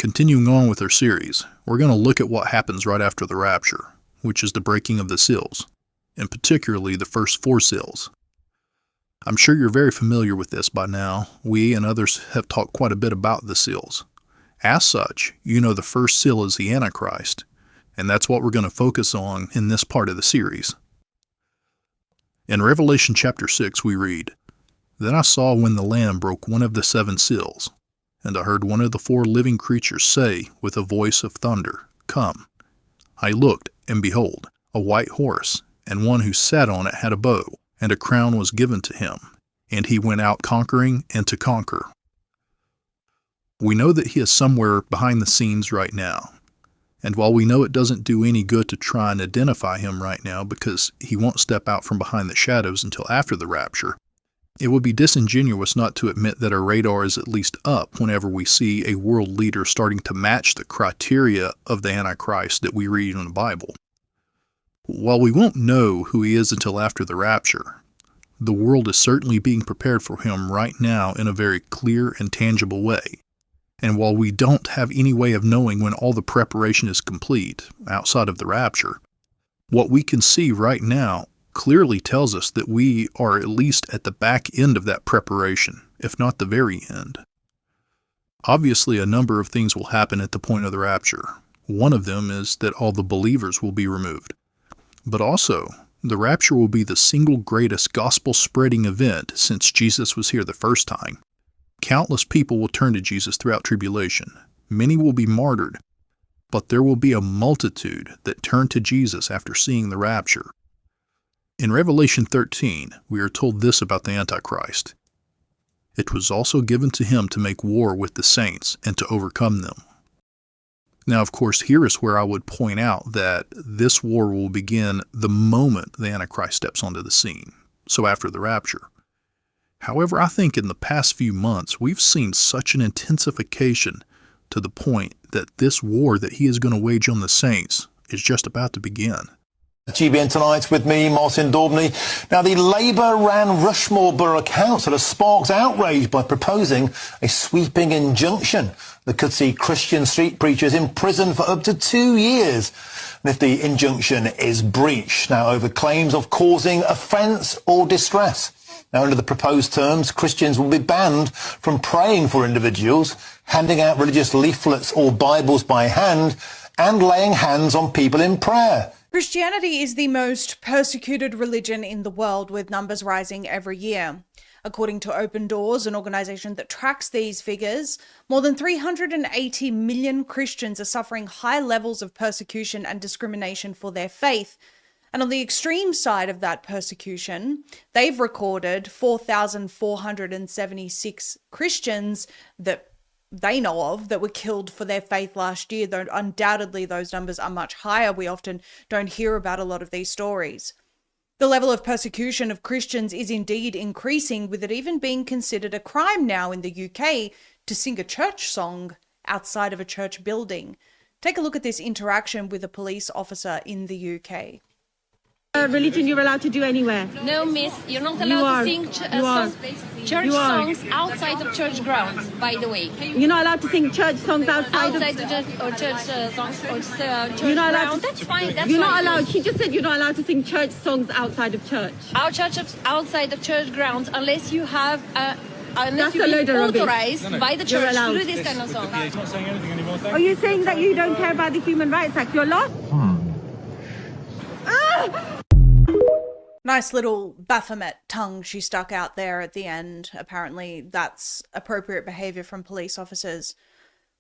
Continuing on with our series, we're going to look at what happens right after the rapture, which is the breaking of the seals, and particularly the first 4 seals. I'm sure you're very familiar with this by now. We and others have talked quite a bit about the seals. As such, you know the first seal is the Antichrist, and that's what we're going to focus on in this part of the series. In Revelation chapter 6 we read, "Then I saw when the Lamb broke one of the 7 seals, and I heard one of the 4 living creatures say with a voice of thunder, 'Come.' I looked, and behold, a white horse, and one who sat on it had a bow, and a crown was given to him, and he went out conquering and to conquer." We know that he is somewhere behind the scenes right now. And while we know it doesn't do any good to try and identify him right now because he won't step out from behind the shadows until after the rapture, it would be disingenuous not to admit that our radar is at least up whenever we see a world leader starting to match the criteria of the Antichrist that we read in the Bible. While we won't know who he is until after the rapture, the world is certainly being prepared for him right now in a very clear and tangible way. And while we don't have any way of knowing when all the preparation is complete, outside of the rapture, what we can see right now clearly tells us that we are at least at the back end of that preparation, if not the very end. Obviously, a number of things will happen at the point of the rapture. One of them is that all the believers will be removed. But also, the rapture will be the single greatest gospel-spreading event since Jesus was here the first time. Countless people will turn to Jesus throughout tribulation. Many will be martyred, but there will be a multitude that turn to Jesus after seeing the rapture. In Revelation 13, we are told this about the Antichrist. "It was also given to him to make war with the saints and to overcome them." Now, of course, here is where I would point out that this war will begin the moment the Antichrist steps onto the scene, so after the rapture. However, I think in the past few months, we've seen such an intensification to the point that this war that he is going to wage on the saints is just about to begin. GBN Tonight with me, Martin Daubney. Now, the Labour-ran Rushmore Borough Council has sparked outrage by proposing a sweeping injunction that could see Christian street preachers imprisoned for up to 2 years. And if the injunction is breached, now over claims of causing offence or distress. Now, under the proposed terms, Christians will be banned from praying for individuals, handing out religious leaflets or Bibles by hand, and laying hands on people in prayer. Christianity is the most persecuted religion in the world, with numbers rising every year. According to Open Doors, an organisation that tracks these figures, more than 380 million Christians are suffering high levels of persecution and discrimination for their faith. And on the extreme side of that persecution, they've recorded 4,476 Christians that they know of that were killed for their faith last year, though undoubtedly those numbers are much higher. We often don't hear about a lot of these stories. The level of persecution of Christians is indeed increasing, with it even being considered a crime now in the UK to sing a church song outside of a church building. Take a look at this interaction with a police officer in the UK. Religion you're allowed to do anywhere. No, miss, you're not allowed to sing church songs outside of church grounds, by the way. You're not allowed to sing church songs outside of church songs or church you're not allowed grounds. That's fine. That's you're fine. not allowed. She just said you're not allowed to sing church songs outside of church. Our church outside of church grounds, unless you have That's you've been authorized no. by the church to do this kind of song. He's not saying anything anymore. Are you saying that you don't care about the Human Rights Act? You're lost? Nice little Baphomet tongue she stuck out there at the end. Apparently that's appropriate behaviour from police officers.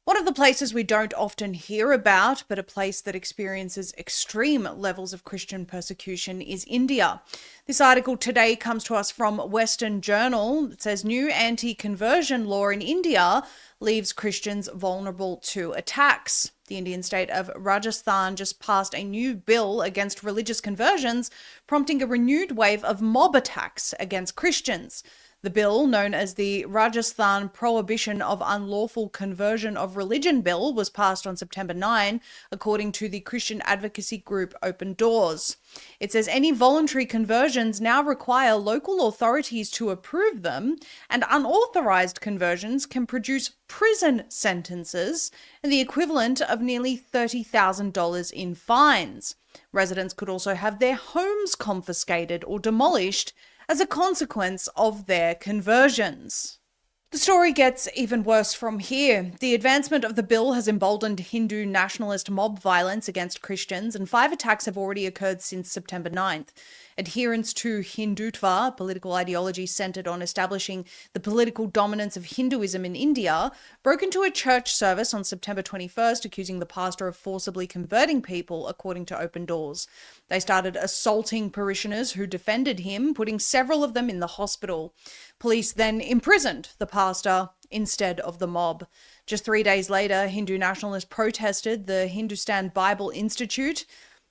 One of the places we don't often hear about, but a place that experiences extreme levels of Christian persecution, is India. This article today comes to us from Western Journal. It says new anti-conversion law in India leaves Christians vulnerable to attacks. The Indian state of Rajasthan just passed a new bill against religious conversions, prompting a renewed wave of mob attacks against Christians. The bill, known as the Rajasthan Prohibition of Unlawful Conversion of Religion Bill, was passed on September 9, according to the Christian advocacy group Open Doors. It says any voluntary conversions now require local authorities to approve them, and unauthorized conversions can produce prison sentences and the equivalent of nearly $30,000 in fines. Residents could also have their homes confiscated or demolished as a consequence of their conversions. The story gets even worse from here. The advancement of the bill has emboldened Hindu nationalist mob violence against Christians, and 5 attacks have already occurred since September 9th. Adherents to Hindutva, a political ideology centered on establishing the political dominance of Hinduism in India, broke into a church service on September 21st, accusing the pastor of forcibly converting people, according to Open Doors. They started assaulting parishioners who defended him, putting several of them in the hospital. Police then imprisoned the pastor instead of the mob. Just 3 days later, Hindu nationalists protested the Hindustan Bible Institute.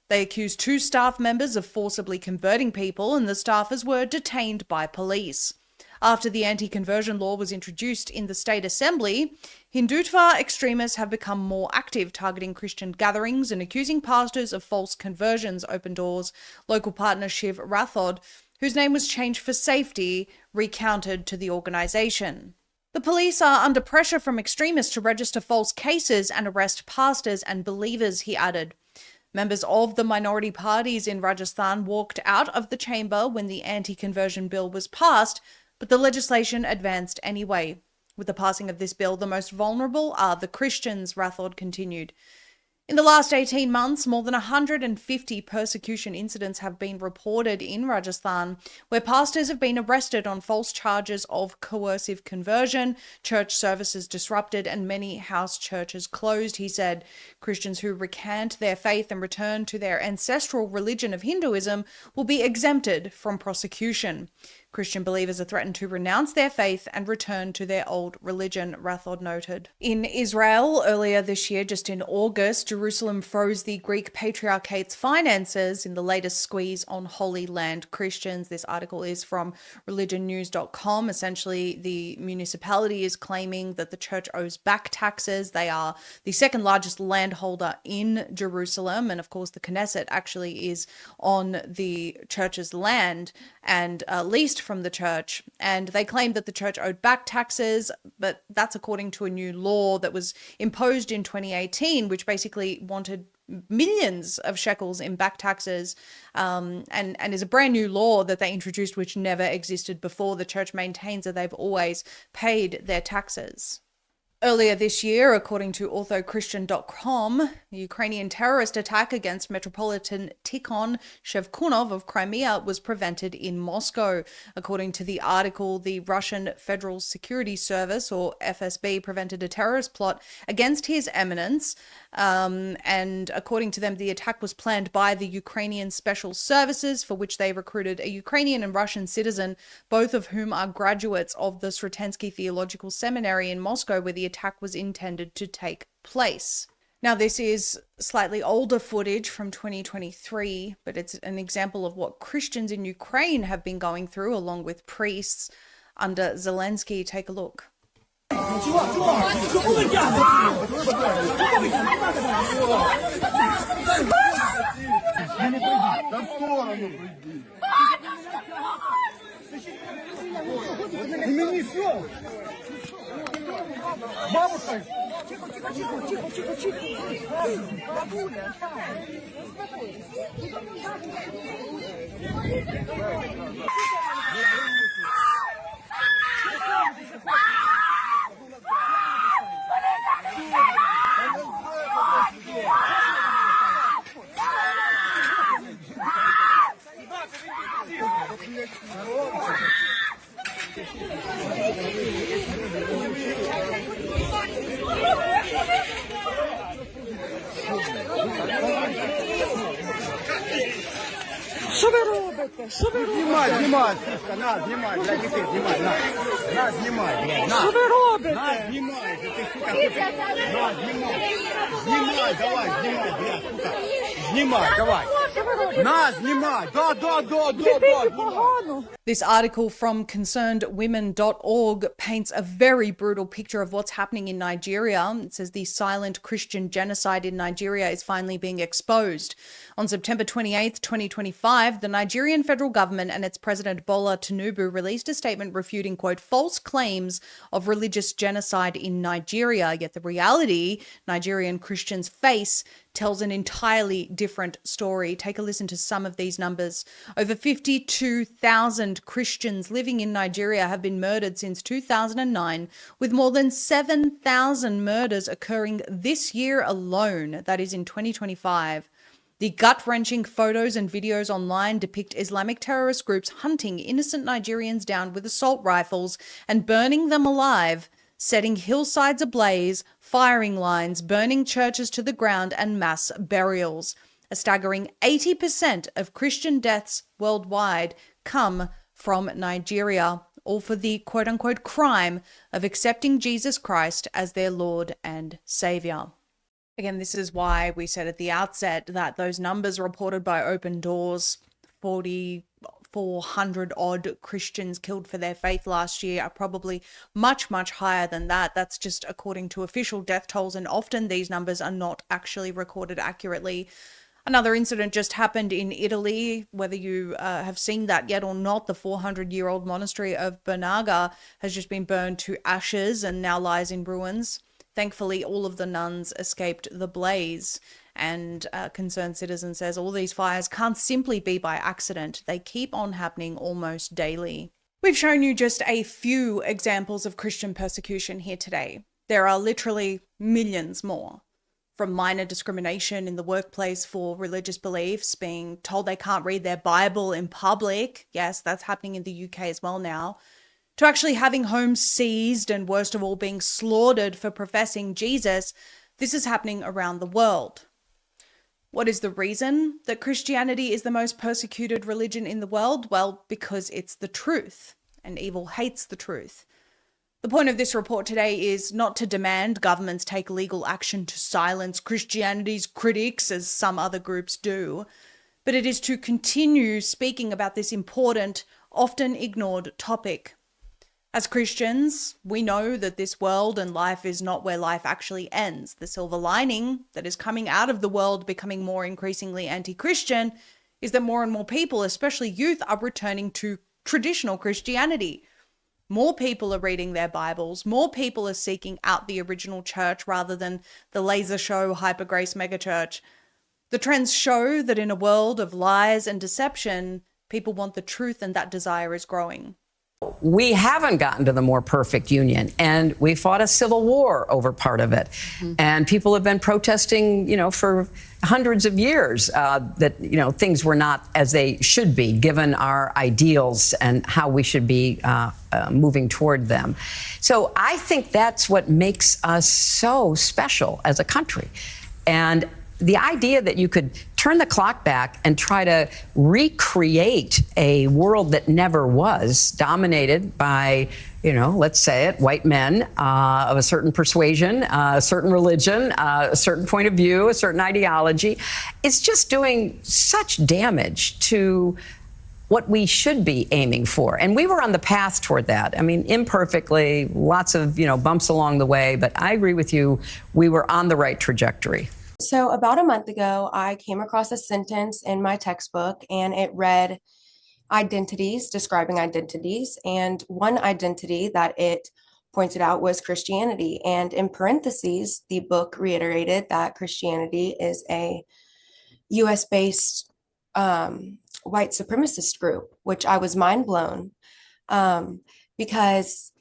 They accused 2 staff members of forcibly converting people, and the staffers were detained by police. After the anti-conversion law was introduced in the state assembly, Hindutva extremists have become more active, targeting Christian gatherings and accusing pastors of false conversions. Open Doors local partner Shiv Rathod, whose name was changed for safety, recounted to the organisation. The police are under pressure from extremists to register false cases and arrest pastors and believers, he added. Members of the minority parties in Rajasthan walked out of the chamber when the anti-conversion bill was passed, but the legislation advanced anyway. With the passing of this bill, the most vulnerable are the Christians, Rathod continued. In the last 18 months, more than 150 persecution incidents have been reported in Rajasthan, where pastors have been arrested on false charges of coercive conversion, church services disrupted, and many house churches closed, he said. Christians who recant their faith and return to their ancestral religion of Hinduism will be exempted from prosecution. Christian believers are threatened to renounce their faith and return to their old religion, Rathod noted. In Israel, earlier this year, just in August, Jerusalem froze the Greek Patriarchate's finances in the latest squeeze on Holy Land Christians. This article is from religionnews.com. Essentially, the municipality is claiming that the church owes back taxes. They are the second largest landholder in Jerusalem. And of course, the Knesset actually is on the church's land and leased from the church, and they claimed that the church owed back taxes, but that's according to a new law that was imposed in 2018, which basically wanted millions of shekels in back taxes, and is a brand new law that they introduced, which never existed before. The church maintains that they've always paid their taxes. Earlier this year, according to orthochristian.com, the Ukrainian terrorist attack against Metropolitan Tikhon Shevkunov of Crimea was prevented in Moscow. According to the article, the Russian Federal Security Service, or FSB, prevented a terrorist plot against His Eminence. And according to them, the attack was planned by the Ukrainian Special Services, for which they recruited a Ukrainian and Russian citizen, both of whom are graduates of the Sretensky Theological Seminary in Moscow, where the attack was intended to take place. Now, this is slightly older footage from 2023, but it's an example of what Christians in Ukraine have been going through, along with priests under Zelensky. Take a look. Бабушка! Тихо, тихо, тихо, тихо, тихо, тихо. Бабуля, Що ви робите? Що ви робите? Знімай, знімай, сушка, на, знімай, для дітей, знімай, на, знімай, блядь, на. Що ви робите? На, знімай, ти, сука, на, знімай, давай, знімай, блядь, сука, знімай, давай. На, знімай, да, Дитині погано. This article from concernedwomen.org paints a very brutal picture of what's happening in Nigeria. It says the silent Christian genocide in Nigeria is finally being exposed. On September 28th, 2025, the Nigerian federal government and its president Bola Tinubu released a statement refuting, quote, false claims of religious genocide in Nigeria. Yet the reality Nigerian Christians face tells an entirely different story. Take a listen to some of these numbers. Over 52,000 Christians living in Nigeria have been murdered since 2009, with more than 7,000 murders occurring this year alone, that is in 2025. The gut-wrenching photos and videos online depict Islamic terrorist groups hunting innocent Nigerians down with assault rifles and burning them alive, setting hillsides ablaze, firing lines, burning churches to the ground, and mass burials. A staggering 80% of Christian deaths worldwide come from Nigeria, all for the quote-unquote crime of accepting Jesus Christ as their Lord and Savior. Again, this is why we said at the outset that those numbers reported by Open Doors, 400 odd Christians killed for their faith last year, are probably much, much higher than that. That's just according to official death tolls, and often these numbers are not actually recorded accurately. Another incident just happened in Italy. Whether you have seen that yet or not, the 400-year-old monastery of Bernaga has just been burned to ashes and now lies in ruins. Thankfully, all of the nuns escaped the blaze. And Concerned Citizen says all these fires can't simply be by accident. They keep on happening almost daily. We've shown you just a few examples of Christian persecution here today. There are literally millions more. From minor discrimination in the workplace for religious beliefs, being told they can't read their Bible in public. Yes, that's happening in the UK as well now. To actually having homes seized and, worst of all, being slaughtered for professing Jesus. This is happening around the world. What is the reason that Christianity is the most persecuted religion in the world? Well, because it's the truth, and evil hates the truth. The point of this report today is not to demand governments take legal action to silence Christianity's critics, as some other groups do, but it is to continue speaking about this important, often ignored topic. As Christians, we know that this world and life is not where life actually ends. The silver lining that is coming out of the world becoming more increasingly anti-Christian is that more and more people, especially youth, are returning to traditional Christianity. More people are reading their Bibles. More people are seeking out the original church rather than the laser show Hyper Grace megachurch. The trends show that in a world of lies and deception, people want the truth, and that desire is growing. We haven't gotten to the more perfect union, and we fought a civil war over part of it. Mm-hmm. And people have been protesting, for hundreds of years that, things were not as they should be, given our ideals and how we should be moving toward them. So I think that's what makes us so special as a country. And the idea that you could turn the clock back and try to recreate a world that never was, dominated by, let's say it, white men of a certain persuasion, a certain religion, a certain point of view, a certain ideology, is just doing such damage to what we should be aiming for. And we were on the path toward that. I mean, imperfectly, lots of, bumps along the way, but I agree with you, we were on the right trajectory. So about a month ago, I came across a sentence in my textbook, and it read describing identities. And one identity that it pointed out was Christianity. And in parentheses, the book reiterated that Christianity is a US-based white supremacist group, which I was mind blown because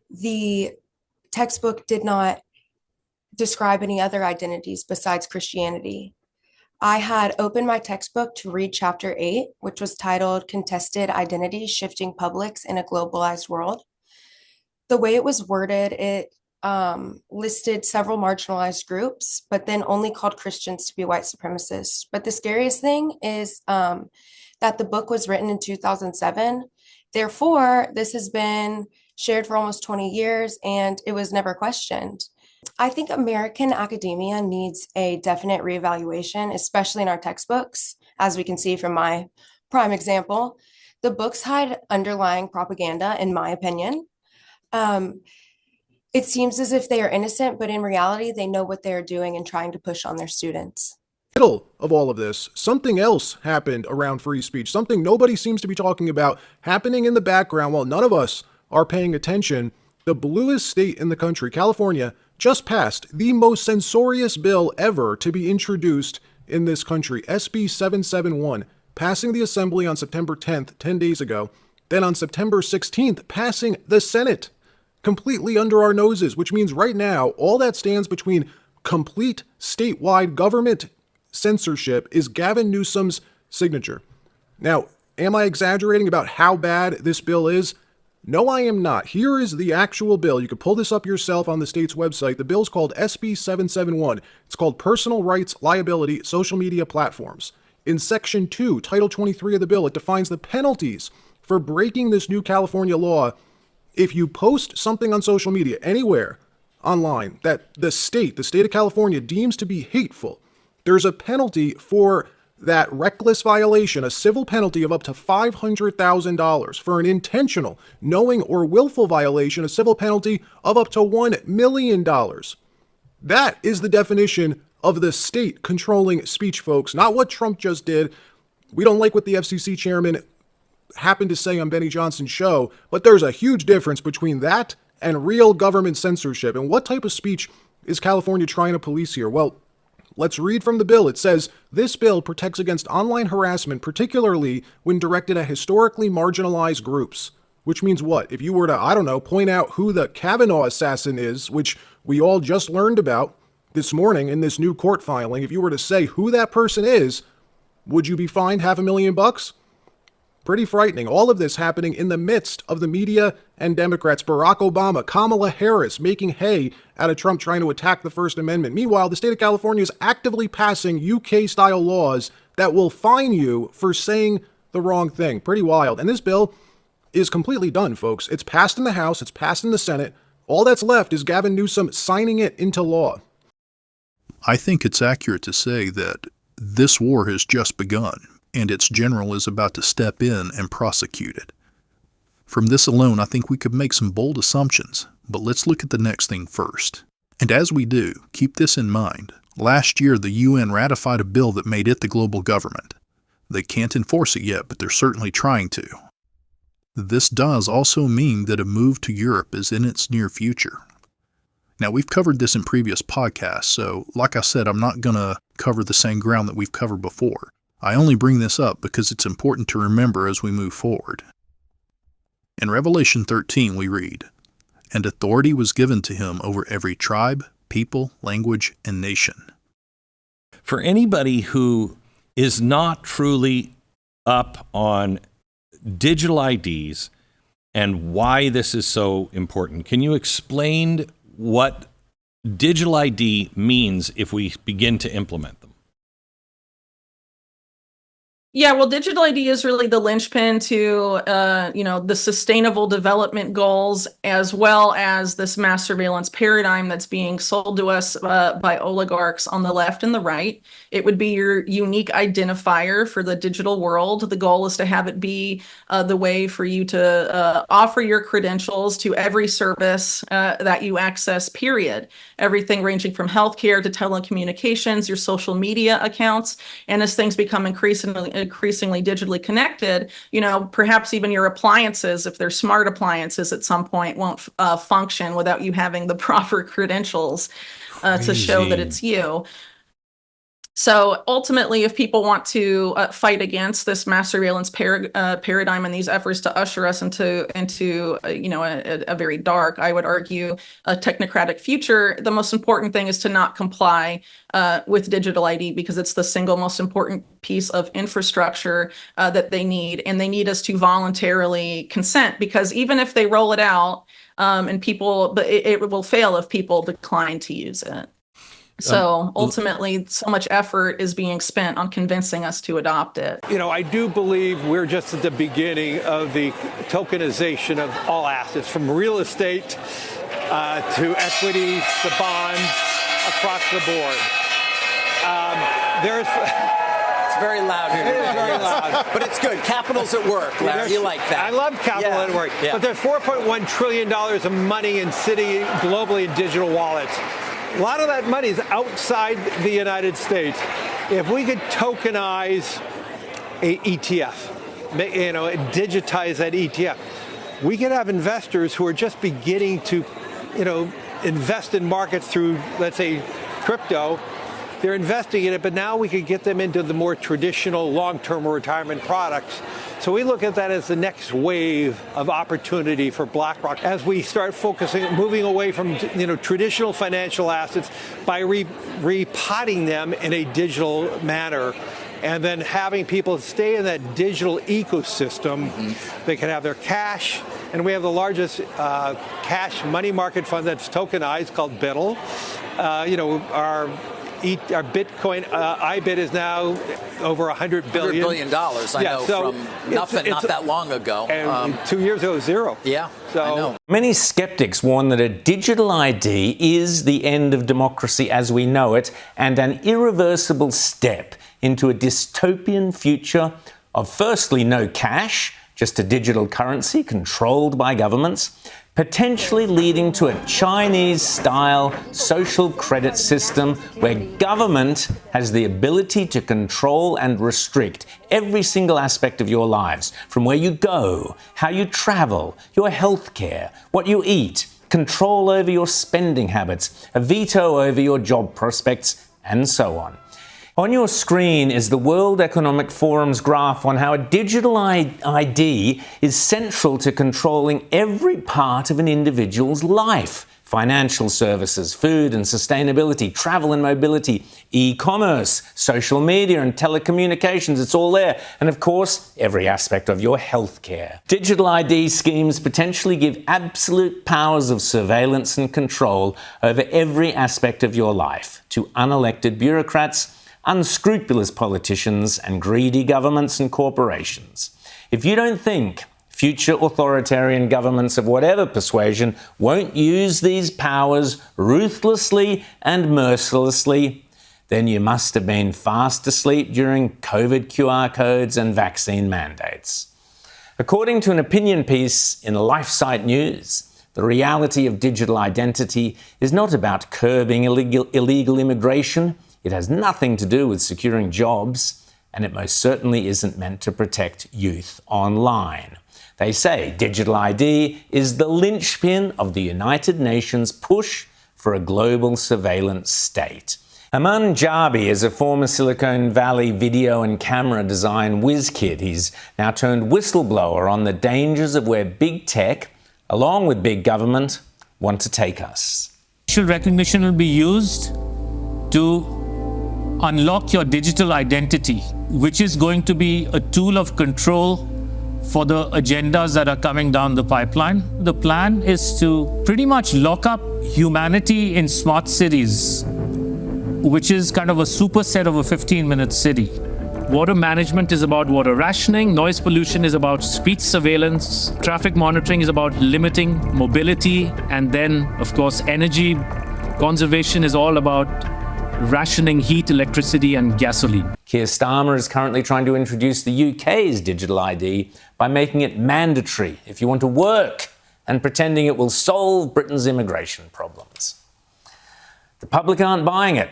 the textbook did not describe any other identities besides Christianity. I had opened my textbook to read chapter 8, which was titled Contested Identities, Shifting Publics in a Globalized World. The way it was worded, it listed several marginalized groups, but then only called Christians to be white supremacists. But the scariest thing is that the book was written in 2007. Therefore, this has been shared for almost 20 years, and it was never questioned. I think American academia needs a definite reevaluation, especially in our textbooks, as we can see from my prime example. The books hide underlying propaganda, in my opinion. It seems as if they are innocent, but in reality, they know what they're doing and trying to push on their students. Middle of all of this, something else happened around free speech, something nobody seems to be talking about, happening in the background while none of us are paying attention. The bluest state in the country, California, just passed the most censorious bill ever to be introduced in this country, SB 771, passing the Assembly on September 10th, 10 days ago, then on September 16th, passing the Senate completely under our noses, which means right now, all that stands between complete statewide government censorship is Gavin Newsom's signature. Now, am I exaggerating about how bad this bill is? No, I am not. Here is the actual bill. You can pull this up yourself on the state's website. The bill's called SB 771. It's called Personal Rights Liability Social Media Platforms. In Section 2, Title 23 of the bill, it defines the penalties for breaking this new California law. If you post something on social media anywhere online that the state of California deems to be hateful, there's a penalty for that reckless violation, a civil penalty of up to $500,000. For an intentional, knowing, or willful violation, a civil penalty of up to $1 million. That is the definition of the state controlling speech, folks, not what Trump just did. We don't like what the FCC chairman happened to say on Benny Johnson's show, but there's a huge difference between that and real government censorship. And what type of speech is California trying to police here? Well, let's read from the bill. It says, this bill protects against online harassment, particularly when directed at historically marginalized groups. Which means what? If you were to, I don't know, point out who the Kavanaugh assassin is, which we all just learned about this morning in this new court filing, if you were to say who that person is, would you be fined $500,000? Pretty frightening. All of this happening in the midst of the media and Democrats, Barack Obama, Kamala Harris making hay out of Trump trying to attack the First Amendment. Meanwhile, the state of California is actively passing UK-style laws that will fine you for saying the wrong thing. Pretty wild. And this bill is completely done, folks. It's passed in the House. It's passed in the Senate. All that's left is Gavin Newsom signing it into law. I think it's accurate to say that this war has just begun, and its general is about to step in and prosecute it. From this alone, I think we could make some bold assumptions, but let's look at the next thing first. And as we do, keep this in mind. Last year, the UN ratified a bill that made it the global government. They can't enforce it yet, but they're certainly trying to. This does also mean that a move to Europe is in its near future. Now, we've covered this in previous podcasts, so like I said, I'm not going to cover the same ground that we've covered before. I only bring this up because it's important to remember as we move forward. In Revelation 13, we read, "And authority was given to him over every tribe, people, language, and nation." For anybody who is not truly up on digital IDs and why this is so important, can you explain what digital ID means if we begin to implement them? Yeah, well, digital ID is really the linchpin to, the sustainable development goals, as well as this mass surveillance paradigm that's being sold to us by oligarchs on the left and the right. It would be your unique identifier for the digital world. The goal is to have it be the way for you to offer your credentials to every service that you access, period. Everything ranging from healthcare to telecommunications, your social media accounts. And as things become increasingly digitally connected, perhaps even your appliances, if they're smart appliances at some point, won't function without you having the proper credentials to show that it's you. So ultimately, if people want to fight against this mass surveillance paradigm and these efforts to usher us into a very dark, I would argue, a technocratic future, the most important thing is to not comply with digital ID, because it's the single most important piece of infrastructure that they need. And they need us to voluntarily consent, because even if they roll it out it will fail if people decline to use it. So ultimately, so much effort is being spent on convincing us to adopt it. I do believe we're just at the beginning of the tokenization of all assets, from real estate to equities to bonds across the board. very loud here. It is very loud. But it's good. Capital's at work, Larry. You like that. I love capital at work. Yeah. But there's $4.1 trillion of money sitting globally in digital wallets. A lot of that money is outside the United States. If we could tokenize a ETF, digitize that ETF, we could have investors who are just beginning to, invest in markets through, let's say, crypto. They're investing in it, but now we could get them into the more traditional long-term retirement products. So we look at that as the next wave of opportunity for BlackRock as we start moving away from traditional financial assets by repotting them in a digital manner, and then having people stay in that digital ecosystem. They can have their cash, and we have the largest cash money market fund that's tokenized called BITL. Our Bitcoin IBIT is now over $100 billion. $100 billion, I know, from nothing not that long ago. And 2 years ago, zero. Yeah, so I know. Many skeptics warn that a digital ID is the end of democracy as we know it and an irreversible step into a dystopian future of firstly no cash, just a digital currency controlled by governments, potentially leading to a Chinese-style social credit system where government has the ability to control and restrict every single aspect of your lives, from where you go, how you travel, your health care, what you eat, control over your spending habits, a veto over your job prospects, and so on. On your screen is the World Economic Forum's graph on how a digital ID is central to controlling every part of an individual's life. Financial services, food and sustainability, travel and mobility, e-commerce, social media and telecommunications, it's all there. And of course, every aspect of your healthcare. Digital ID schemes potentially give absolute powers of surveillance and control over every aspect of your life to unelected bureaucrats, unscrupulous politicians, and greedy governments and corporations. If you don't think future authoritarian governments of whatever persuasion won't use these powers ruthlessly and mercilessly, then you must have been fast asleep during COVID QR codes and vaccine mandates. According to an opinion piece in LifeSite News, the reality of digital identity is not about curbing illegal immigration. It has nothing to do with securing jobs, and it most certainly isn't meant to protect youth online. They say digital ID is the linchpin of the United Nations push for a global surveillance state. Aman Jabi is a former Silicon Valley video and camera design whiz kid. He's now turned whistleblower on the dangers of where big tech, along with big government, want to take us. Facial recognition will be used to unlock your digital identity, which is going to be a tool of control for the agendas that are coming down the pipeline. The plan is to pretty much lock up humanity in smart cities, which is kind of a superset of a 15-minute city. Water management is about water rationing, noise pollution is about speech surveillance, traffic monitoring is about limiting mobility, and then, of course, energy conservation is all about rationing heat, electricity, and gasoline. Keir Starmer is currently trying to introduce the UK's digital ID by making it mandatory if you want to work and pretending it will solve Britain's immigration problems. The public aren't buying it.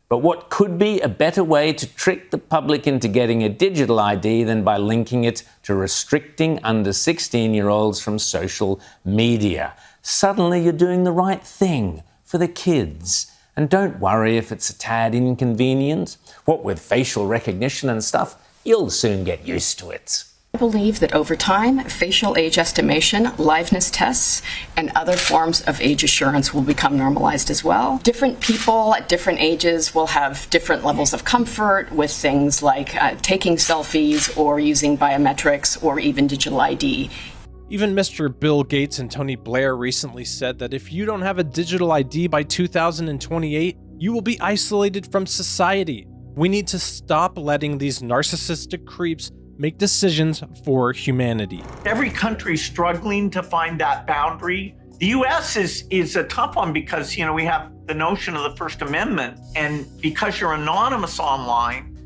But what could be a better way to trick the public into getting a digital ID than by linking it to restricting under 16-year-olds from social media? Suddenly you're doing the right thing for the kids. And don't worry if it's a tad inconvenient. What with facial recognition and stuff, you'll soon get used to it. I believe that over time, facial age estimation, liveness tests, and other forms of age assurance will become normalized as well. Different people at different ages will have different levels of comfort with things like taking selfies or using biometrics or even digital ID. Even Mr. Bill Gates and Tony Blair recently said that if you don't have a digital ID by 2028, you will be isolated from society. We need to stop letting these narcissistic creeps make decisions for humanity. Every country struggling to find that boundary. The US is a tough one because, we have the notion of the First Amendment, and because you're anonymous online,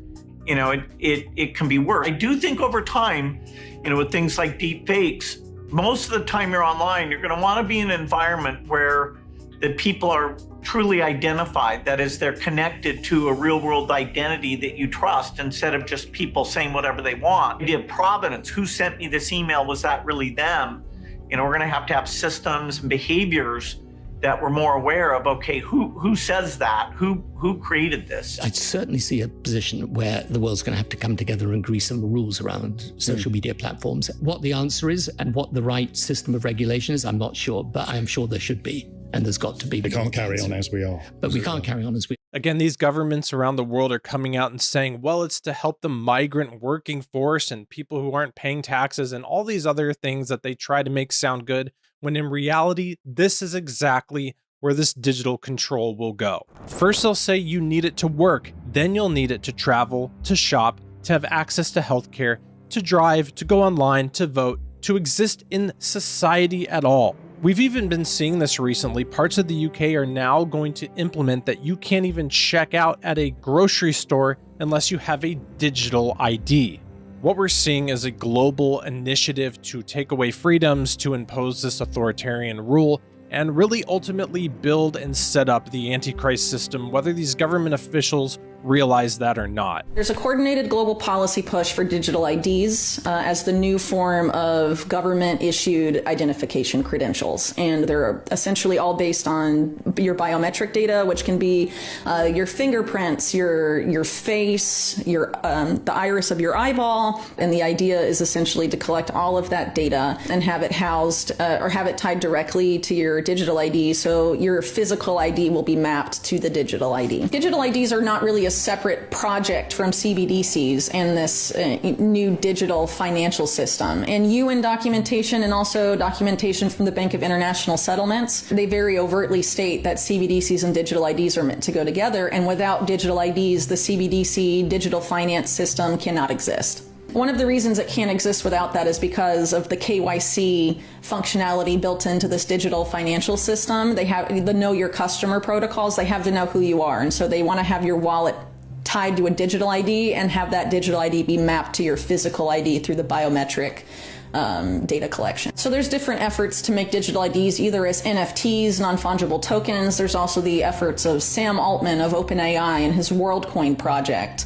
it can be worse. I do think over time, with things like deep fakes, most of the time you're online, you're going to want to be in an environment where that people are truly identified. That is, they're connected to a real world identity that you trust instead of just people saying whatever they want. The idea of provenance, who sent me this email, was that really them? We're going to have systems and behaviors that we're more aware of, okay, who says that? Who created this? I certainly see a position where the world's going to have to come together and agree some rules around social media platforms. What the answer is and what the right system of regulation is, I'm not sure, but I am sure there should be. And there's got to be. We can't carry on as we are. But we can't carry on as we are. Again, these governments around the world are coming out and saying, well, it's to help the migrant working force and people who aren't paying taxes and all these other things that they try to make sound good, when in reality, this is exactly where this digital control will go. First, they'll say you need it to work. Then you'll need it to travel, to shop, to have access to healthcare, to drive, to go online, to vote, to exist in society at all. We've even been seeing this recently. Parts of the UK are now going to implement that you can't even check out at a grocery store unless you have a digital ID. What we're seeing is a global initiative to take away freedoms, to impose this authoritarian rule, and really ultimately build and set up the Antichrist system, whether these government officials realize that or not. There's a coordinated global policy push for digital IDs as the new form of government-issued identification credentials. And they're essentially all based on your biometric data, which can be your fingerprints, your face, the iris of your eyeball. And the idea is essentially to collect all of that data and have it housed or have it tied directly to your digital ID. So your physical ID will be mapped to the digital ID. Digital IDs are not really a separate project from CBDCs and this new digital financial system. And UN documentation and also documentation from the Bank of International Settlements, they very overtly state that CBDCs and digital IDs are meant to go together. And without digital IDs, the CBDC digital finance system cannot exist. One of the reasons it can't exist without that is because of the KYC functionality built into this digital financial system. They have the know your customer protocols. They have to know who you are. And so they want to have your wallet tied to a digital ID and have that digital ID be mapped to your physical ID through the biometric data collection. So there's different efforts to make digital IDs either as NFTs, non-fungible tokens. There's also the efforts of Sam Altman of OpenAI and his WorldCoin project,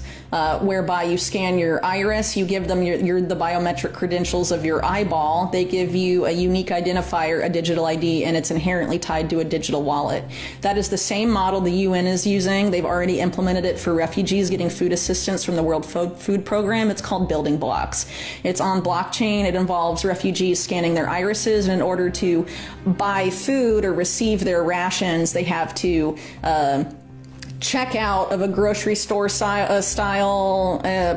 whereby you scan your iris, you give them the biometric credentials of your eyeball, they give you a unique identifier, a digital ID, and it's inherently tied to a digital wallet. That is the same model the UN is using. They've already implemented it for refugees getting food assistance from the World Food Program. It's called Building Blocks. It's on blockchain. It involves refugees scanning their irises, and in order to buy food or receive their rations, they have to check out of a grocery store style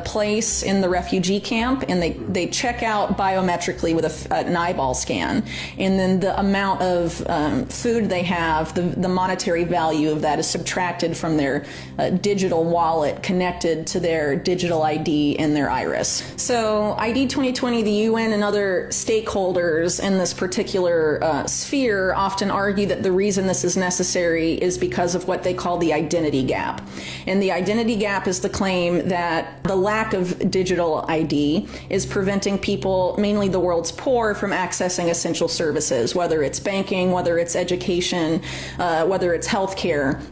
place in the refugee camp, and they check out biometrically with an eyeball scan, and then the amount of food they have, the monetary value of that is subtracted from their digital wallet connected to their digital ID and their iris. So ID 2020, the UN and other stakeholders in this particular sphere often argue that the reason this is necessary is because of what they call the identity gap. And the identity gap is the claim that the lack of digital ID is preventing people, mainly the world's poor, from accessing essential services, whether it's banking, whether it's education, whether it's healthcare.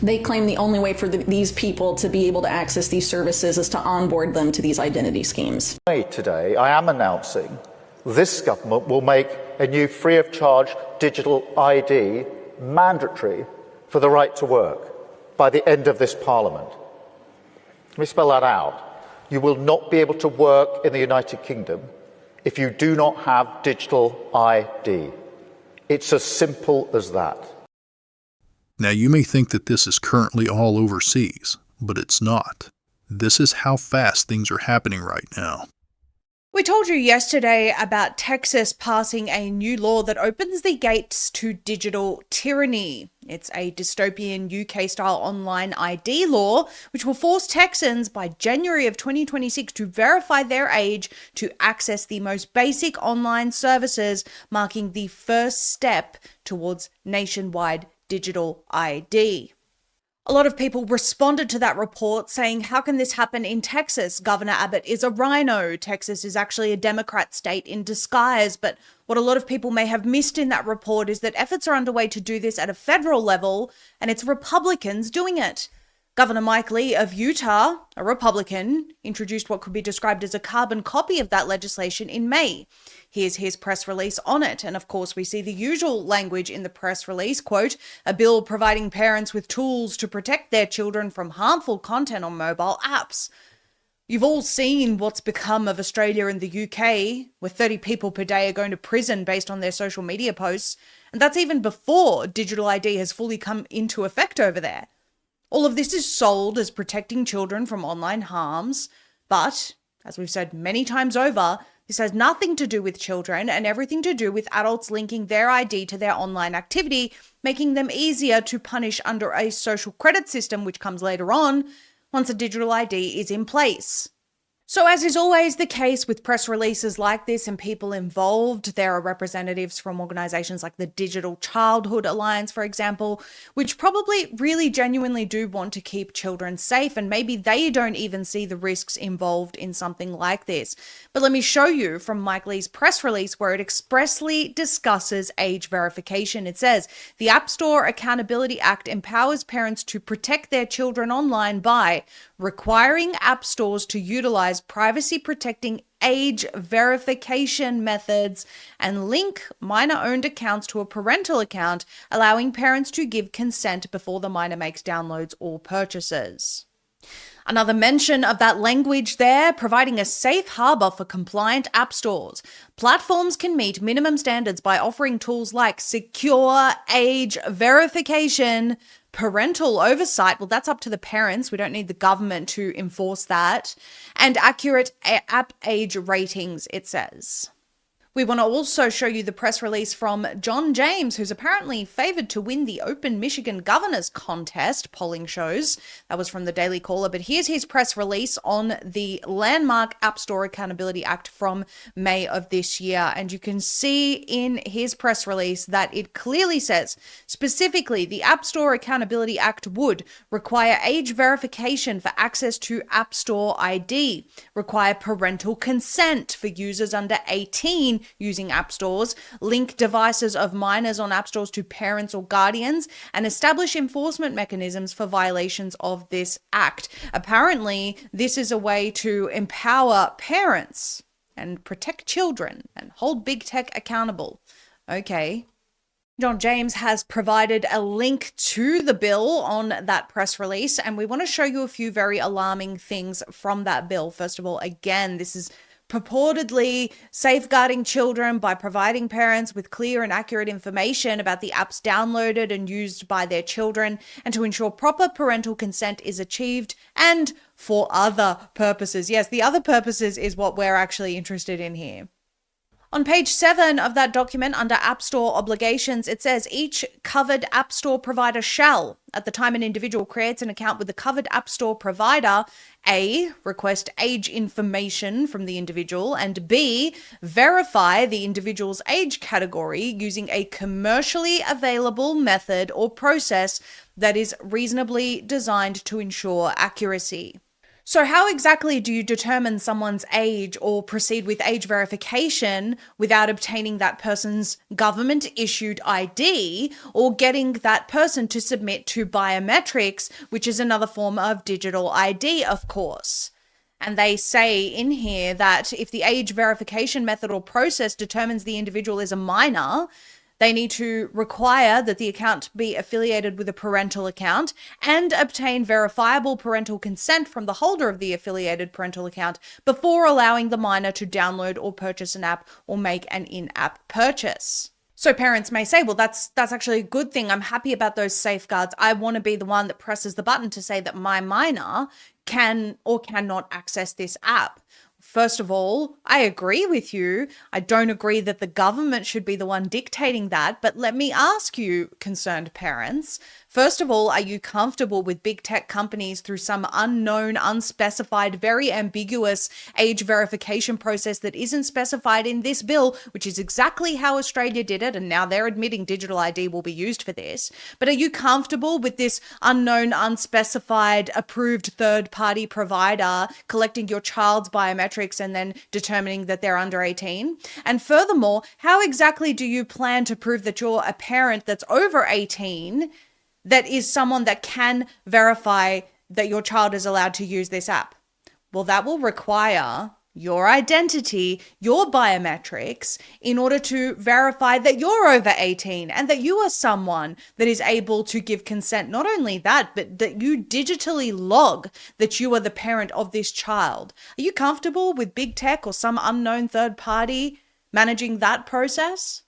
They claim the only way for these people to be able to access these services is to onboard them to these identity schemes. Today, I am announcing this government will make a new free of charge digital ID mandatory for the right to work by the end of this Parliament. Let me spell that out. You will not be able to work in the United Kingdom if you do not have digital ID. It's as simple as that. Now, you may think that this is currently all overseas, but it's not. This is how fast things are happening right now. We told you yesterday about Texas passing a new law that opens the gates to digital tyranny. It's a dystopian UK-style online ID law, which will force Texans by January of 2026 to verify their age to access the most basic online services, marking the first step towards nationwide digital ID. A lot of people responded to that report saying, how can this happen in Texas? Governor Abbott is a rhino. Texas is actually a Democrat state in disguise. But what a lot of people may have missed in that report is that efforts are underway to do this at a federal level, and it's Republicans doing it. Governor Mike Lee of Utah, a Republican, introduced what could be described as a carbon copy of that legislation in May. Here's his press release on it. And of course, we see the usual language in the press release, quote, a bill providing parents with tools to protect their children from harmful content on mobile apps. You've all seen what's become of Australia and the UK, where 30 people per day are going to prison based on their social media posts. And that's even before digital ID has fully come into effect over there. All of this is sold as protecting children from online harms, but, as we've said many times over, this has nothing to do with children and everything to do with adults linking their ID to their online activity, making them easier to punish under a social credit system which comes later on once a digital ID is in place. So as is always the case with press releases like this and people involved, there are representatives from organizations like the Digital Childhood Alliance, for example, which probably really genuinely do want to keep children safe, and maybe they don't even see the risks involved in something like this. But let me show you from Mike Lee's press release where it expressly discusses age verification. It says, the App Store Accountability Act empowers parents to protect their children online by requiring app stores to utilize privacy-protecting age verification methods and link minor-owned accounts to a parental account, allowing parents to give consent before the minor makes downloads or purchases. Another mention of that language there, providing a safe harbor for compliant app stores. Platforms can meet minimum standards by offering tools like secure age verification, parental oversight, well, that's up to the parents. We don't need the government to enforce that. And accurate app age ratings, it says. We want to also show you the press release from John James, who's apparently favored to win the Open Michigan Governor's Contest, polling shows. That was from the Daily Caller. But here's his press release on the landmark App Store Accountability Act from May of this year. And you can see in his press release that it clearly says, specifically, the App Store Accountability Act would require age verification for access to App Store ID, require parental consent for users under 18 using app stores, link devices of minors on app stores to parents or guardians, and establish enforcement mechanisms for violations of this act. Apparently, this is a way to empower parents and protect children and hold big tech accountable. Okay. John James has provided a link to the bill on that press release, and we want to show you a few very alarming things from that bill. First of all, again, this is purportedly safeguarding children by providing parents with clear and accurate information about the apps downloaded and used by their children, and to ensure proper parental consent is achieved, and for other purposes. Yes, the other purposes is what we're actually interested in here. On page 7 of that document, under App Store obligations, it says each covered App Store provider shall, at the time an individual creates an account with the covered App Store provider, A, request age information from the individual, and B, verify the individual's age category using a commercially available method or process that is reasonably designed to ensure accuracy. So how exactly do you determine someone's age or proceed with age verification without obtaining that person's government-issued ID or getting that person to submit to biometrics, which is another form of digital ID, of course? And they say in here that if the age verification method or process determines the individual is a minor, they need to require that the account be affiliated with a parental account and obtain verifiable parental consent from the holder of the affiliated parental account before allowing the minor to download or purchase an app or make an in-app purchase. So parents may say, well, that's actually a good thing. I'm happy about those safeguards. I want to be the one that presses the button to say that my minor can or cannot access this app. First of all, I agree with you. I don't agree that the government should be the one dictating that. But let me ask you, concerned parents, First of all, are you comfortable with big tech companies through some unknown, unspecified, very ambiguous age verification process that isn't specified in this bill, which is exactly how Australia did it, and now they're admitting digital ID will be used for this. But are you comfortable with this unknown, unspecified, approved third-party provider collecting your child's biometrics and then determining that they're under 18? And furthermore, how exactly do you plan to prove that you're a parent that's over 18 that is someone that can verify that your child is allowed to use this app? Well, that will require your identity, your biometrics, in order to verify that you're over 18 and that you are someone that is able to give consent. Not only that, but that you digitally log that you are the parent of this child. Are you comfortable with big tech or some unknown third party managing that process?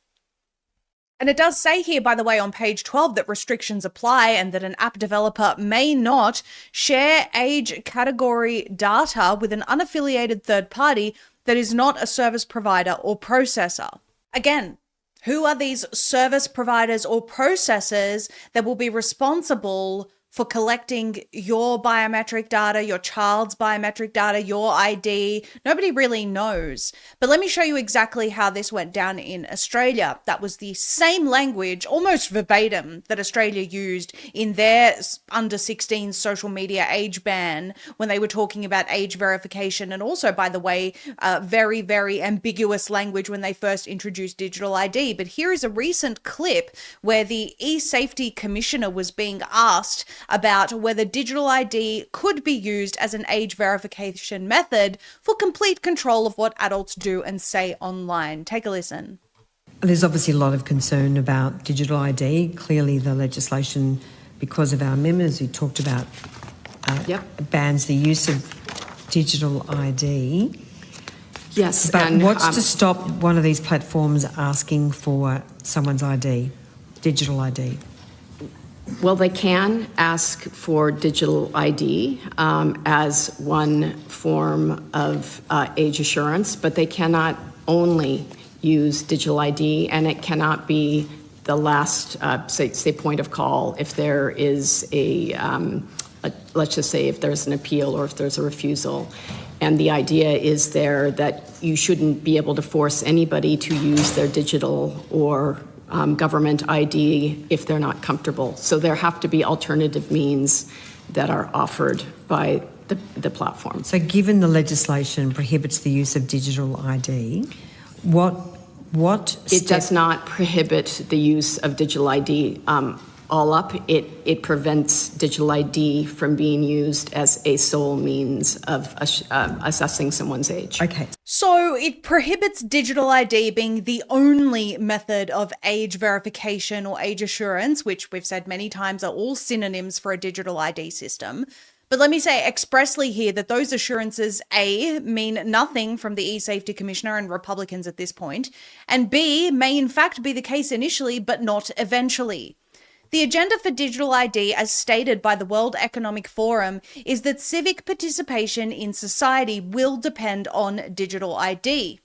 And it does say here, by the way, on page 12 that restrictions apply and that an app developer may not share age category data with an unaffiliated third party that is not a service provider or processor. Again, who are these service providers or processors that will be responsible for collecting your biometric data, your child's biometric data, your ID? Nobody really knows. But let me show you exactly how this went down in Australia. That was the same language, almost verbatim, that Australia used in their under 16 social media age ban when they were talking about age verification. And also, by the way, very, very ambiguous language when they first introduced digital ID. But here is a recent clip where the eSafety Commissioner was being asked about whether digital ID could be used as an age verification method for complete control of what adults do and say online. Take a listen. There's obviously a lot of concern about digital ID. Clearly the legislation, because of our amendments, we talked about, bans the use of digital ID. Yes. But and what's to stop one of these platforms asking for someone's ID, digital ID? Well, they can ask for digital ID as one form of age assurance, but they cannot only use digital ID, and it cannot be the last, say point of call if there is let's just say if there's an appeal or if there's a refusal. And the idea is there that you shouldn't be able to force anybody to use their digital or government ID if they're not comfortable. So there have to be alternative means that are offered by the platform. So given the legislation prohibits the use of digital ID, what It does not prohibit the use of digital ID. All up, it prevents digital ID from being used as a sole means of assessing someone's age. Okay. So it prohibits digital ID being the only method of age verification or age assurance, which we've said many times are all synonyms for a digital ID system. But let me say expressly here that those assurances, A, mean nothing from the eSafety Commissioner and Republicans at this point, and B, may in fact be the case initially, but not eventually. The agenda for digital ID, as stated by the World Economic Forum, is that civic participation in society will depend on digital ID.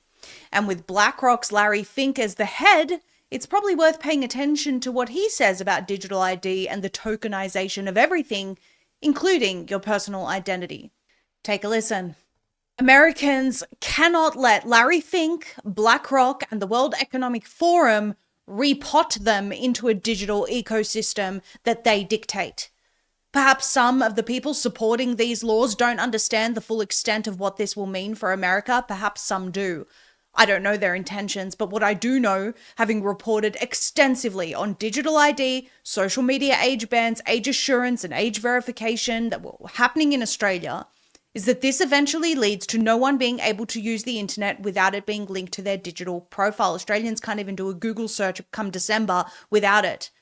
And with BlackRock's Larry Fink as the head, it's probably worth paying attention to what he says about digital ID and the tokenization of everything, including your personal identity. Take a listen. Americans cannot let Larry Fink, BlackRock, and the World Economic Forum repot them into a digital ecosystem that they dictate. Perhaps some of the people supporting these laws don't understand the full extent of what this will mean for America. Perhaps some do. I don't know their intentions, but what I do know, having reported extensively on digital ID, social media age bans, age assurance, and age verification that were happening in Australia, is that this eventually leads to no one being able to use the internet without it being linked to their digital profile. Australians can't even do a Google search come December without it.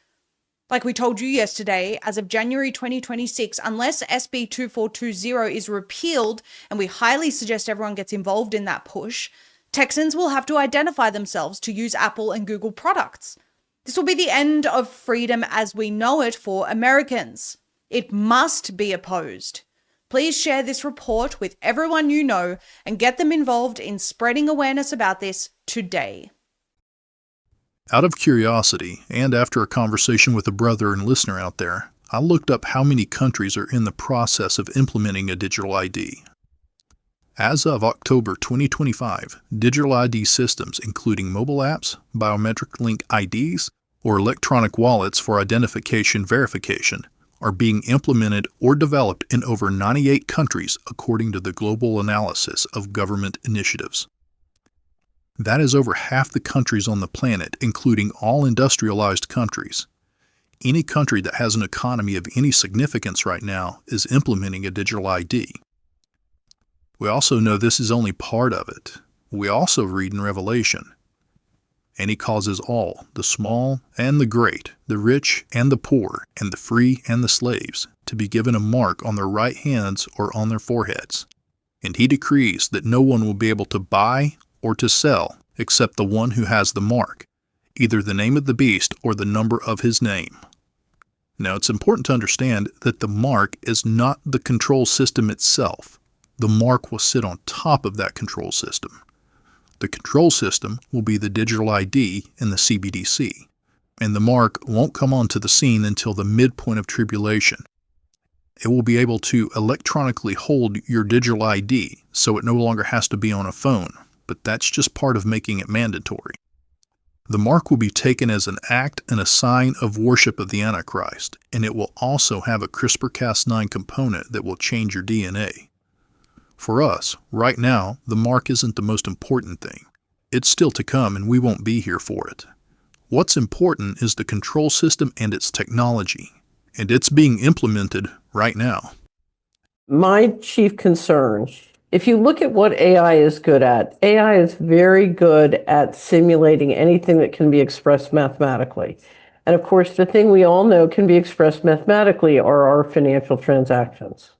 Like we told you yesterday, as of January 2026, unless SB 2420 is repealed, and we highly suggest everyone gets involved in that push, Texans will have to identify themselves to use Apple and Google products. This will be the end of freedom as we know it for Americans. It must be opposed. Please share this report with everyone you know and get them involved in spreading awareness about this today. Out of curiosity, and after a conversation with a brother and listener out there, I looked up how many countries are in the process of implementing a digital ID. As of October 2025, digital ID systems, including mobile apps, biometric link IDs, or electronic wallets for identification verification, are being implemented or developed in over 98 countries according to the Global Analysis of Government Initiatives. That is over half the countries on the planet, including all industrialized countries. Any country that has an economy of any significance right now is implementing a digital ID. We also know this is only part of it. We also read in Revelation, "And he causes all, the small and the great, the rich and the poor, and the free and the slaves, to be given a mark on their right hands or on their foreheads. And he decrees that no one will be able to buy or to sell except the one who has the mark, either the name of the beast or the number of his name." Now, it's important to understand that the mark is not the control system itself. The mark will sit on top of that control system. The control system will be the digital ID in the CBDC, and the mark won't come onto the scene until the midpoint of tribulation. It will be able to electronically hold your digital ID, so it no longer has to be on a phone, but that's just part of making it mandatory. The mark will be taken as an act and a sign of worship of the Antichrist, and it will also have a CRISPR-Cas9 component that will change your DNA. For us, right now, the mark isn't the most important thing. It's still to come, and we won't be here for it. What's important is the control system and its technology, and it's being implemented right now. My chief concern, if you look at what AI is good at, AI is very good at simulating anything that can be expressed mathematically. And of course, the thing we all know can be expressed mathematically are our financial transactions.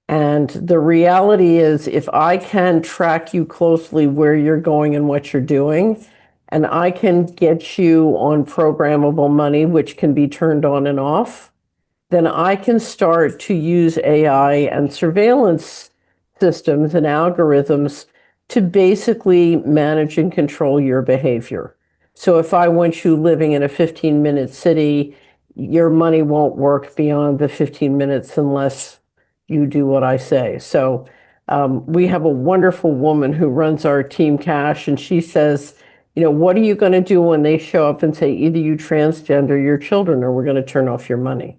And the reality is, if I can track you closely where you're going and what you're doing, and I can get you on programmable money, which can be turned on and off, then I can start to use AI and surveillance systems and algorithms to basically manage and control your behavior. So if I want you living in a 15-minute city, your money won't work beyond the 15 minutes unless you do what I say. So we have a wonderful woman who runs our Team Cash, and she says, you know, what are you going to do when they show up and say, either you transgender your children or we're going to turn off your money?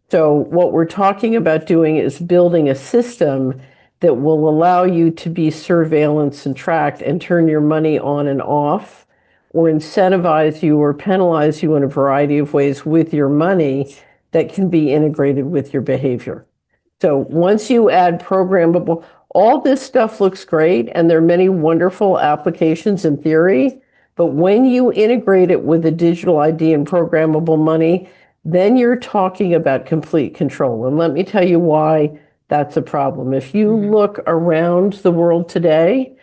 So what we're talking about doing is building a system that will allow you to be surveillance and tracked and turn your money on and off, or incentivize you or penalize you in a variety of ways with your money that can be integrated with your behavior. So once you add programmable, all this stuff looks great, and there are many wonderful applications in theory, but when you integrate it with a digital ID and programmable money, then you're talking about complete control. And let me tell you why that's a problem. If you look around the world today,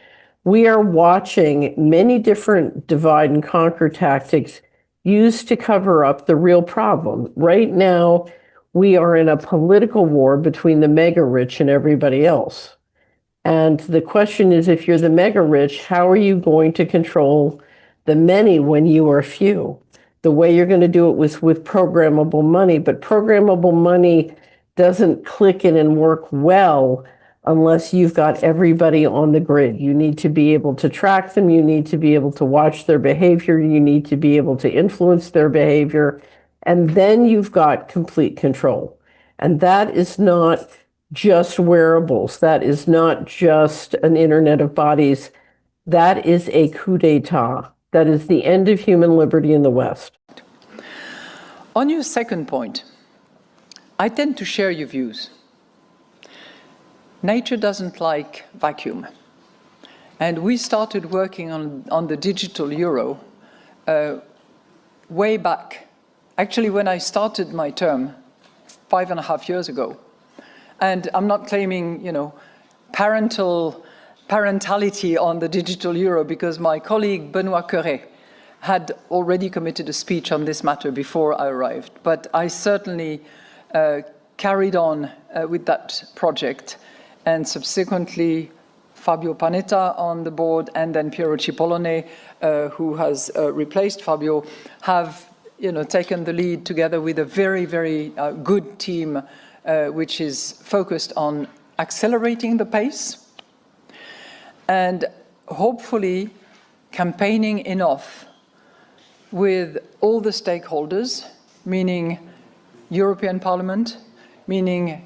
we are watching many different divide and conquer tactics used to cover up the real problem. Right now, we are in a political war between the mega rich and everybody else. And the question is, if you're the mega rich, how are you going to control the many when you are few? The way you're going to do it was with programmable money, but programmable money doesn't click in and work well unless you've got everybody on the grid. You need to be able to track them. You need to be able to watch their behavior. You need to be able to influence their behavior. And then you've got complete control. And that is not just wearables. That is not just an internet of bodies. That is a coup d'etat. That is the end of human liberty in the West. On your second point, I tend to share your views. Nature doesn't like vacuum. And we started working on the digital euro way back. Actually, when I started my term 5.5 years ago. And I'm not claiming, you know, parentality on the digital euro, because my colleague Benoît Cœuré had already committed a speech on this matter before I arrived. But I certainly carried on with that project, and subsequently Fabio Panetta on the board, and then Piero Cipollone, who has replaced Fabio, have taken the lead together with a very, very good team, which is focused on accelerating the pace and hopefully campaigning enough with all the stakeholders, meaning European Parliament, meaning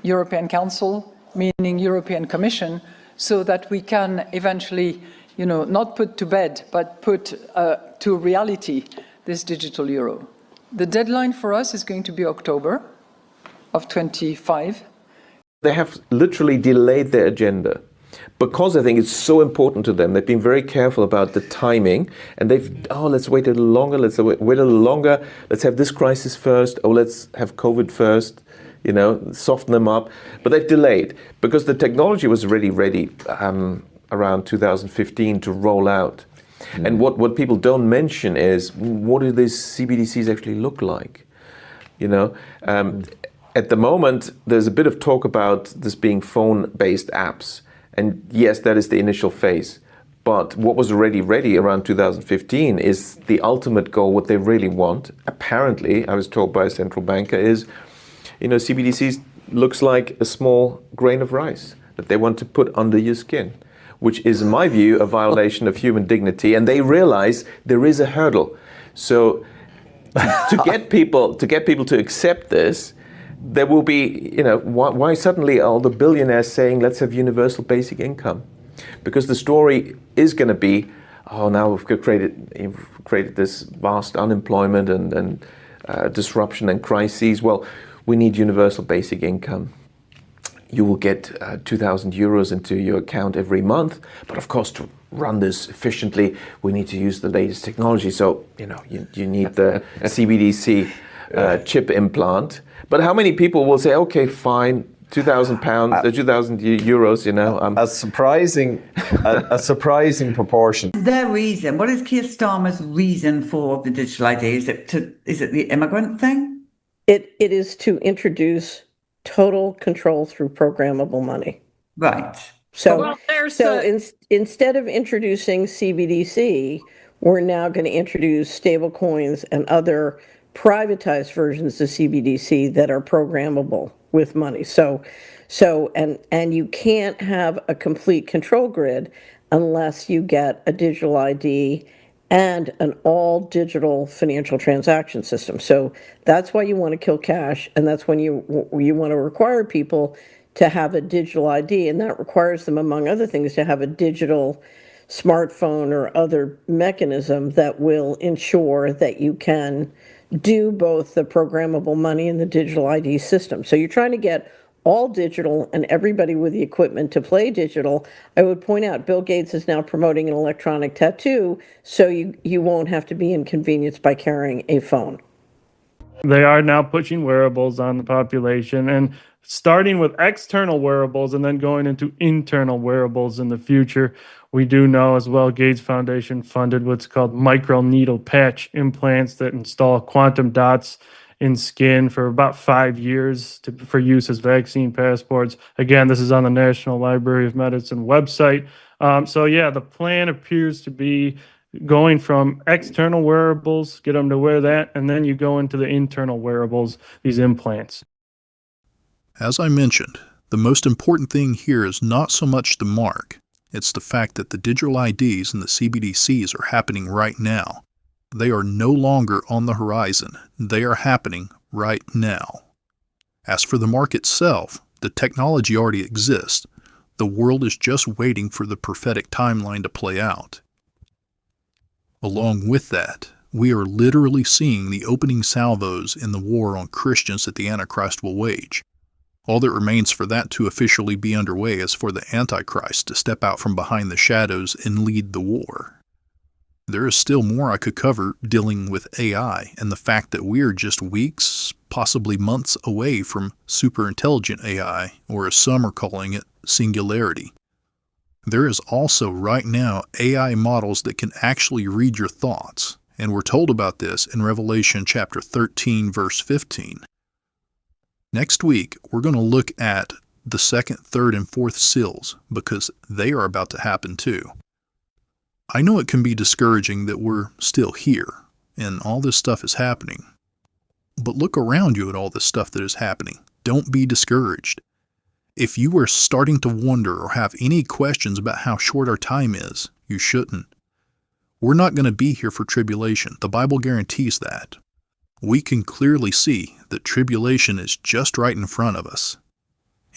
European Council, meaning European Commission, so that we can eventually, not put to bed, but put to reality this digital euro. The deadline for us is going to be October of 25. They have literally delayed their agenda because I think it's so important to them. They've been very careful about the timing, and let's wait a little longer, let's have this crisis first, let's have COVID first, soften them up. But they've delayed because the technology was already ready around 2015 to roll out. And what people don't mention is, what do these CBDCs actually look like? At the moment, there's a bit of talk about this being phone-based apps. And yes, that is the initial phase. But what was already ready around 2015 is the ultimate goal, what they really want. Apparently, I was told by a central banker, is, CBDCs looks like a small grain of rice that they want to put under your skin, which is, in my view, a violation of human dignity. And they realize there is a hurdle. So to get people to accept this, there will be, why suddenly are all the billionaires saying, let's have universal basic income? Because the story is going to be, now we've created this vast unemployment and disruption and crises. Well, we need universal basic income. You will get 2,000 euros into your account every month. But of course, to run this efficiently, we need to use the latest technology. So, you need the CBDC chip implant. But how many people will say, okay, fine, £2,000, 2,000 euros, a surprising proportion. Their reason, what is Keir Starmer's reason for the digital ID? Is it the immigrant thing? It is to introduce total control through programmable money. Right. So instead of introducing CBDC, we're now going to introduce stable coins and other privatized versions of CBDC that are programmable with money. So you can't have a complete control grid unless you get a digital ID and an all digital financial transaction system. So that's why you want to kill cash, and that's when you want to require people to have a digital ID, and that requires them, among other things, to have a digital smartphone or other mechanism that will ensure that you can do both the programmable money and the digital ID system. So you're trying to get all digital and everybody with the equipment to play digital. I would point out Bill Gates is now promoting an electronic tattoo, so you won't have to be inconvenienced by carrying a phone. They are now pushing wearables on the population and starting with external wearables and then going into internal wearables in the future. We do know as well, Gates Foundation funded what's called microneedle patch implants that install quantum dots in skin for about 5 years for use as vaccine passports. Again, this is on the National Library of Medicine website. The plan appears to be going from external wearables, get them to wear that, and then you go into the internal wearables, these implants. As I mentioned, the most important thing here is not so much the mark. It's the fact that the digital IDs and the CBDCs are happening right now. They are no longer on the horizon. They are happening right now. As for the mark itself, the technology already exists. The world is just waiting for the prophetic timeline to play out. Along with that, we are literally seeing the opening salvos in the war on Christians that the Antichrist will wage. All that remains for that to officially be underway is for the Antichrist to step out from behind the shadows and lead the war. There is still more I could cover dealing with AI and the fact that we are just weeks, possibly months away from superintelligent AI, or as some are calling it, singularity. There is also right now AI models that can actually read your thoughts, and we're told about this in Revelation chapter 13, verse 15. Next week, we're going to look at the second, third, and fourth seals because they are about to happen too. I know it can be discouraging that we're still here, and all this stuff is happening. But look around you at all this stuff that is happening. Don't be discouraged. If you are starting to wonder or have any questions about how short our time is, you shouldn't. We're not going to be here for tribulation. The Bible guarantees that. We can clearly see that tribulation is just right in front of us.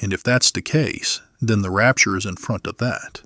And if that's the case, then the rapture is in front of that.